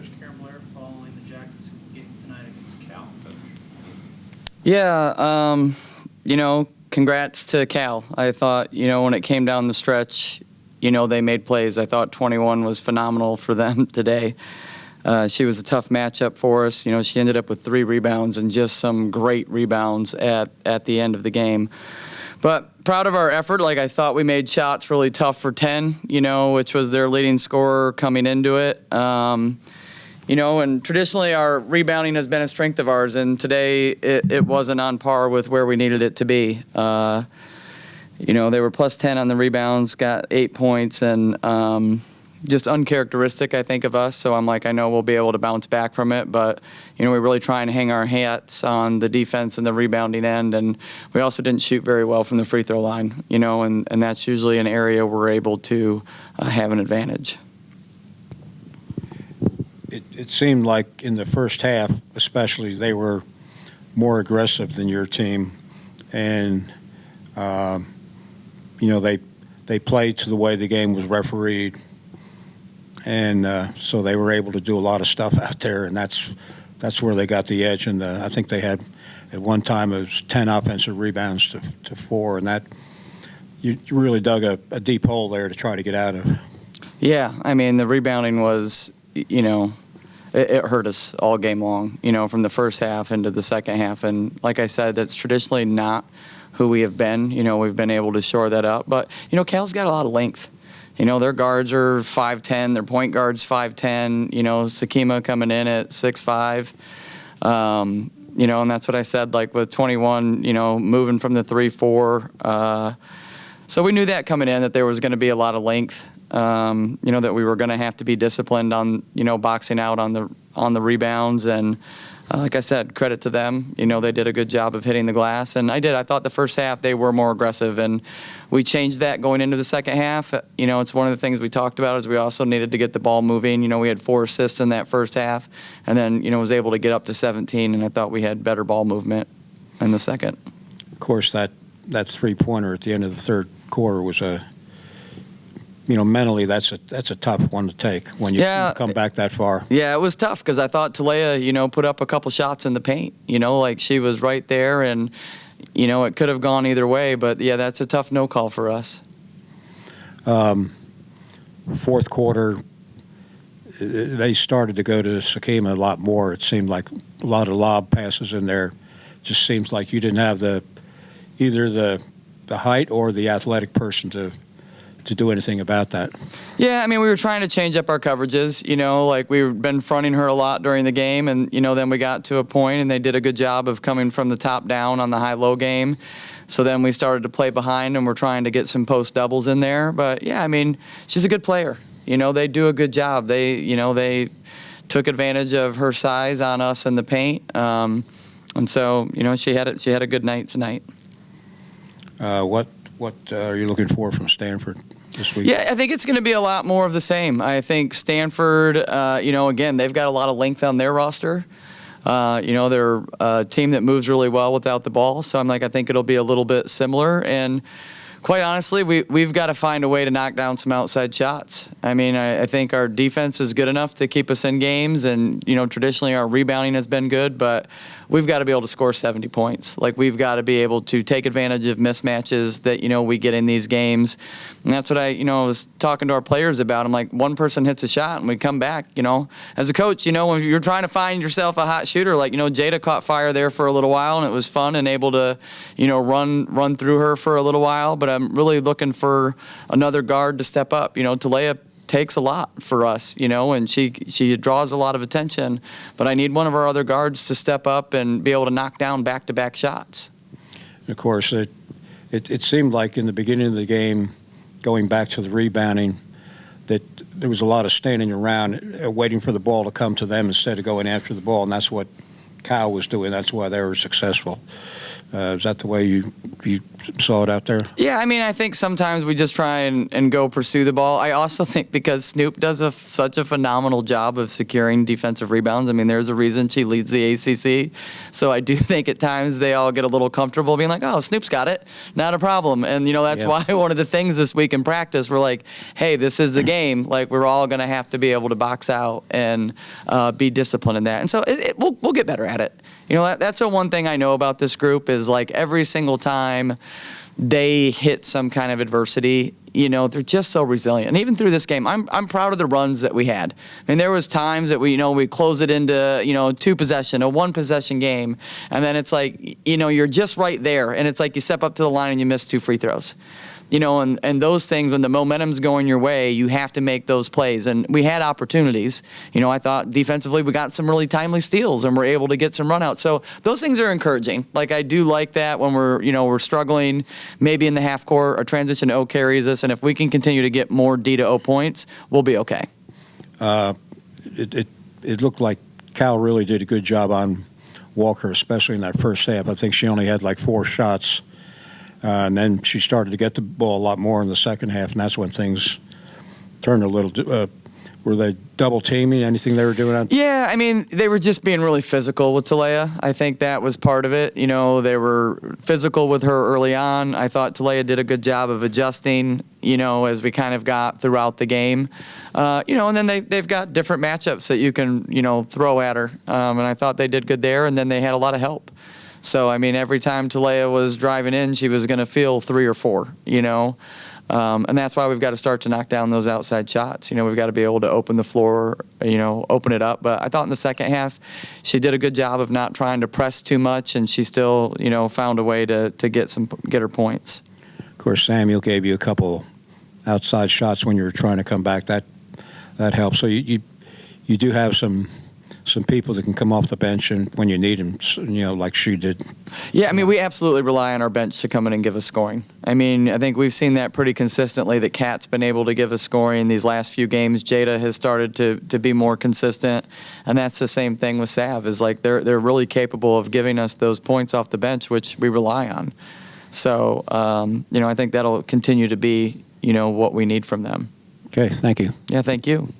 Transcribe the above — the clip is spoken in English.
Coach Blair following the Jackets game tonight against Cal, Coach? Yeah, congrats to Cal. I thought, when it came down the stretch, they made plays. I thought 21 was phenomenal for them today. She was a tough matchup for us. She ended up with 3 rebounds and just some great rebounds at the end of the game. But proud of our effort. Like, I thought we made shots really tough for 10, which was their leading scorer coming into it. And traditionally our rebounding has been a strength of ours, and today it wasn't on par with where we needed it to be. They were plus 10 on the rebounds, got 8 points, and just uncharacteristic, I think, of us. So I'm like, I know we'll be able to bounce back from it, but we really try and hang our hats on the defense and the rebounding end, and we also didn't shoot very well from the free throw line, and that's usually an area we're able to have an advantage. It seemed like in the first half, especially, they were more aggressive than your team, and they played to the way the game was refereed, and so they were able to do a lot of stuff out there, and that's where they got the edge. And I think they had at one time it was 10 offensive rebounds to 4, and that you really dug a deep hole there to try to get out of. Yeah, I mean, the rebounding was, it hurt us all game long, from the first half into the second half. And like I said, that's traditionally not who we have been. We've been able to shore that up. But, Cal's got a lot of length. Their guards are 5'10", their point guard's 5'10", Sakima coming in at 6'5". And that's what I said, like with 21, moving from the 3-4. So we knew that coming in, that there was going to be a lot of length. That we were going to have to be disciplined on, boxing out on the rebounds. And like I said, credit to them. They did a good job of hitting the glass. And I thought the first half they were more aggressive. And we changed that going into the second half. It's one of the things we talked about is we also needed to get the ball moving. We had 4 assists in that first half. And then, was able to get up to 17. And I thought we had better ball movement in the second. Of course, that three-pointer at the end of the third quarter was mentally that's a tough one to take when you come back that far. Yeah, it was tough because I thought Talea, put up a couple shots in the paint. Like she was right there, and it could have gone either way. But yeah, that's a tough no call for us. Fourth quarter, they started to go to Sakima a lot more. It seemed like a lot of lob passes in there. Just seems like you didn't have either the height or the athletic person to do anything about that. Yeah, I mean, we were trying to change up our coverages, like we've been fronting her a lot during the game, and, then we got to a point and they did a good job of coming from the top down on the high-low game. So then we started to play behind and we're trying to get some post doubles in there. But yeah, I mean, she's a good player. They do a good job. They took advantage of her size on us in the paint. And so, she had a good night tonight. What are you looking for from Stanford this week? Yeah, I think it's going to be a lot more of the same. I think Stanford, again, they've got a lot of length on their roster. They're a team that moves really well without the ball. So I think it'll be a little bit similar. And quite honestly, we've got to find a way to knock down some outside shots. I mean, I think our defense is good enough to keep us in games, and traditionally our rebounding has been good, but we've got to be able to score 70 points. Like, we've got to be able to take advantage of mismatches that we get in these games, and that's what I was talking to our players about. I'm like, one person hits a shot and we come back. As a coach, when you're trying to find yourself a hot shooter, like Jada caught fire there for a little while, and it was fun and able to run through her for a little while, but I'm really looking for another guard to step up. Talea takes a lot for us, and she draws a lot of attention, but I need one of our other guards to step up and be able to knock down back-to-back shots. Of course, it seemed like in the beginning of the game, going back to the rebounding, that there was a lot of standing around waiting for the ball to come to them instead of going after the ball, and that's what Cal was doing. That's why they were successful. Is that the way you saw it out there? Yeah, I mean, I think sometimes we just try and go pursue the ball. I also think because Snoop does such a phenomenal job of securing defensive rebounds. I mean, there's a reason she leads the ACC. So I do think at times they all get a little comfortable being like, oh, Snoop's got it. Not a problem. And, that's why one of the things this week in practice, we're like, hey, this is the game. Like, we're all going to have to be able to box out and be disciplined in that. And so we'll get better at it. That's the one thing I know about this group is like every single time they hit some kind of adversity, they're just so resilient. And even through this game, I'm proud of the runs that we had. I mean, there was times that we close it into, a 1 possession game. And then it's like, you're just right there. And it's like you step up to the line and you miss 2 free throws. And those things, when the momentum's going your way, you have to make those plays. And we had opportunities. I thought defensively we got some really timely steals and we're able to get some runouts. So those things are encouraging. Like, I do like that when we're struggling, maybe in the half court, our transition to O carries us. And if we can continue to get more D to O points, we'll be okay. It looked like Cal really did a good job on Walker, especially in that first half. I think she only had like 4 shots. And then she started to get the ball a lot more in the second half, and that's when things turned a little. Were they double teaming? Anything they were doing on? Yeah, I mean, they were just being really physical with Talea. I think that was part of it. They were physical with her early on. I thought Talea did a good job of adjusting, as we kind of got throughout the game. And then they've got different matchups that you can, throw at her. And I thought they did good there, and then they had a lot of help. So, I mean, every time Talea was driving in, she was going to feel 3 or 4, and that's why we've got to start to knock down those outside shots. We've got to be able to open the floor, open it up. But I thought in the second half, she did a good job of not trying to press too much, and she still, found a way to get her points. Of course, Samuel gave you a couple outside shots when you were trying to come back. That helped. So you do have some people that can come off the bench and when you need them, like she did. Yeah, I mean, we absolutely rely on our bench to come in and give us scoring. I mean, I think we've seen that pretty consistently, that Kat's been able to give us scoring these last few games. Jada has started to be more consistent, and that's the same thing with Sav, is like they're really capable of giving us those points off the bench, which we rely on. So, I think that'll continue to be, what we need from them. Okay, thank you. Yeah, thank you.